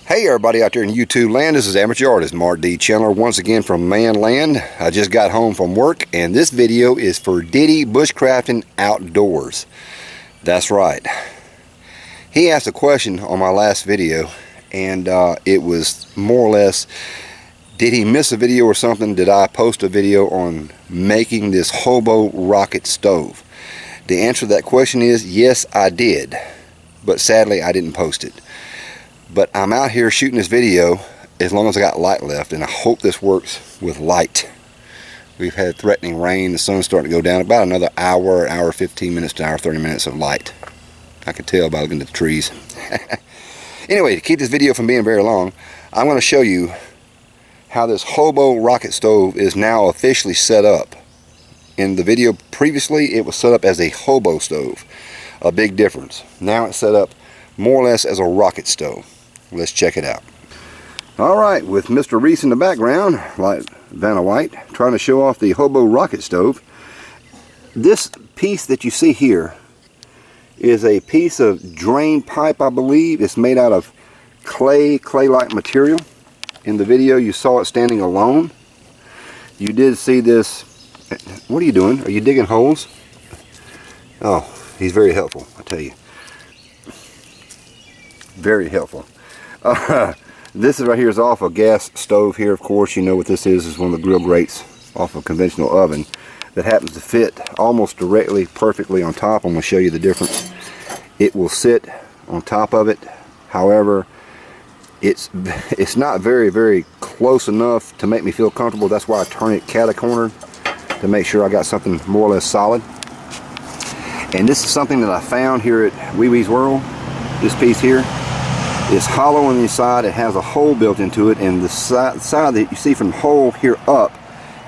Hey everybody out there in YouTube land, this is amateur artist Mark D. Chandler once again from Man Land. I just got home from work and this video is for Diddy Bushcrafting Outdoors. That's right. He asked a question on my last video and it was more or less, did he miss a video or something? Did I post a video on making this Hobo rocket stove? The answer to that question is yes, I did, but sadly I didn't post it. But I'm out here shooting this video as long as I got light left, and I hope this works with light. We've had threatening rain, the sun's starting to go down, about another hour 15 minutes to hour 30 minutes of light. I can tell by looking at the trees. Anyway, to keep this video from being very long, I'm going to show you how this Hobo rocket stove is now officially set up. In the video previously, it was set up as a Hobo stove. A big difference. Now it's set up more or less as a rocket stove. Let's check it out. Alright, with Mr. Reese in the background, like Vanna White, trying to show off the Hobo rocket stove. This piece that you see here is a piece of drain pipe, I believe. It's made out of clay-like material. In the video you saw it standing alone. You did see this. What are you doing? Are you digging holes? Oh, he's very helpful, I tell you. Very helpful. This is right here is off a gas stove here. Of course, you know what this is one of the grill grates off a conventional oven that happens to fit almost directly, perfectly on top. I'm going to show you the difference. It will sit on top of it. However, it's not very close enough to make me feel comfortable. That's why I turn it cat-a-cornered to make sure I got something more or less solid. And this is something that I found here at Wee Wee's World. This piece here is hollow on the inside. It has a hole built into it, and the side that you see from the hole here up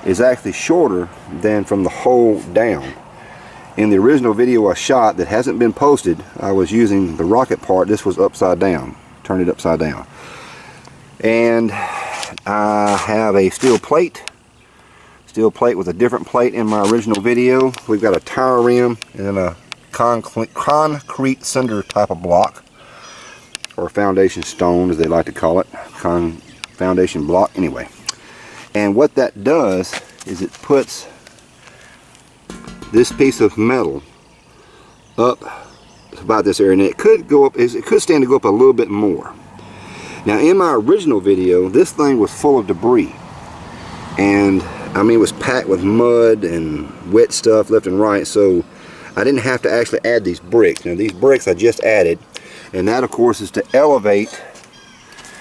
is actually shorter than from the hole down. In the original video I shot that hasn't been posted, I was using the rocket part. This was upside down. Turn it upside down. And I have a steel plate with a different plate in my original video. We've got a tire rim and a concrete cinder type of block, or foundation stone as they like to call it, foundation block anyway. And what that does is it puts this piece of metal up about this area, and it could go up, it could stand to go up a little bit more. Now in my original video this thing was full of debris, and I mean it was packed with mud and wet stuff left and right, so I didn't have to actually add these bricks. Now these bricks I just added, and that of course is to elevate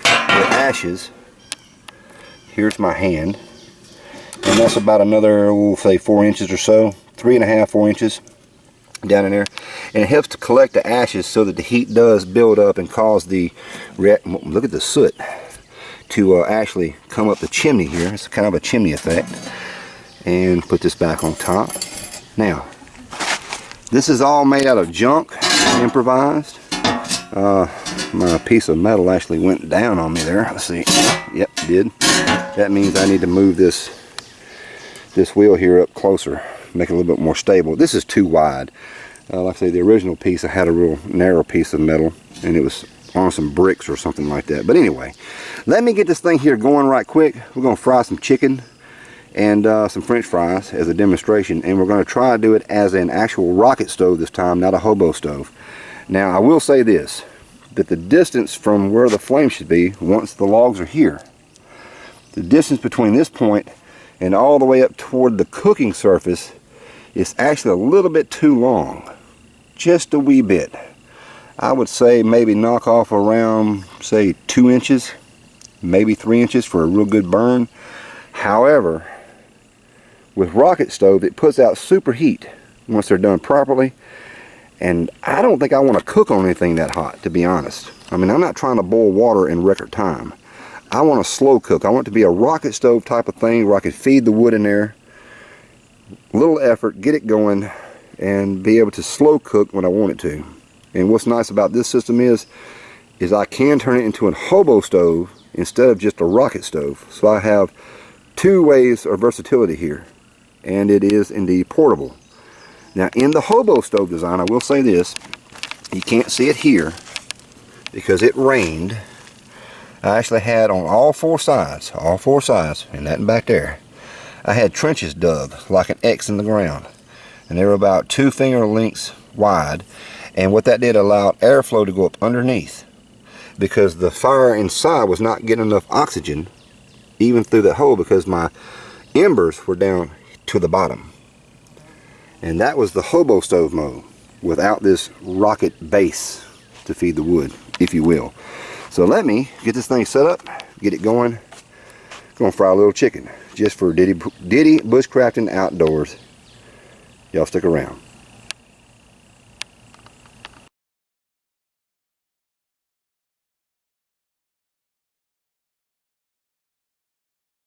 the ashes. Here's my hand, and that's about another, we'll say 4 inches or so, 3.5, 4 inches down in there, and it helps to collect the ashes so that the heat does build up and cause the, look at the soot, to actually come up the chimney here. It's kind of a chimney effect. And put this back on top. Now this is all made out of junk, improvised. My piece of metal actually went down on me there. Let's see. Yep, it did. That means I need to move this wheel here up closer, make it a little bit more stable. This is too wide. Like I say, the original piece I had a real narrow piece of metal, and it was on some bricks or something like that. But anyway, let me get this thing here going right quick. We're going to fry some chicken and some french fries as a demonstration, and we're going to try to do it as an actual rocket stove this time, not a Hobo stove. Now I will say this, that the distance from where the flame should be once the logs are here, the distance between this point and all the way up toward the cooking surface is actually a little bit too long, just a wee bit. I would say maybe knock off around, say, 2 inches, maybe 3 inches for a real good burn. However, with rocket stove, it puts out super heat once they're done properly, and I don't think I want to cook on anything that hot, to be honest. I mean, I'm not trying to boil water in record time. I want to slow cook. I want it to be a rocket stove type of thing where I can feed the wood in there, little effort, get it going, and be able to slow cook when I want it to. And what's nice about this system is I can turn it into a Hobo stove instead of just a rocket stove. So I have two ways of versatility here, and it is indeed portable. Now in the Hobo stove design, I will say this, you can't see it here because it rained, I actually had on all four sides, and that back there, I had trenches dug like an X in the ground, and they were about 2 finger lengths wide, and what that did allowed airflow to go up underneath, because the fire inside was not getting enough oxygen even through that hole, because my embers were down to the bottom. And that was the Hobo stove mode without this rocket base to feed the wood, if you will. So let me get this thing set up, get it going. Gonna fry a little chicken just for Diddy Bushcrafting Outdoors. Y'all stick around.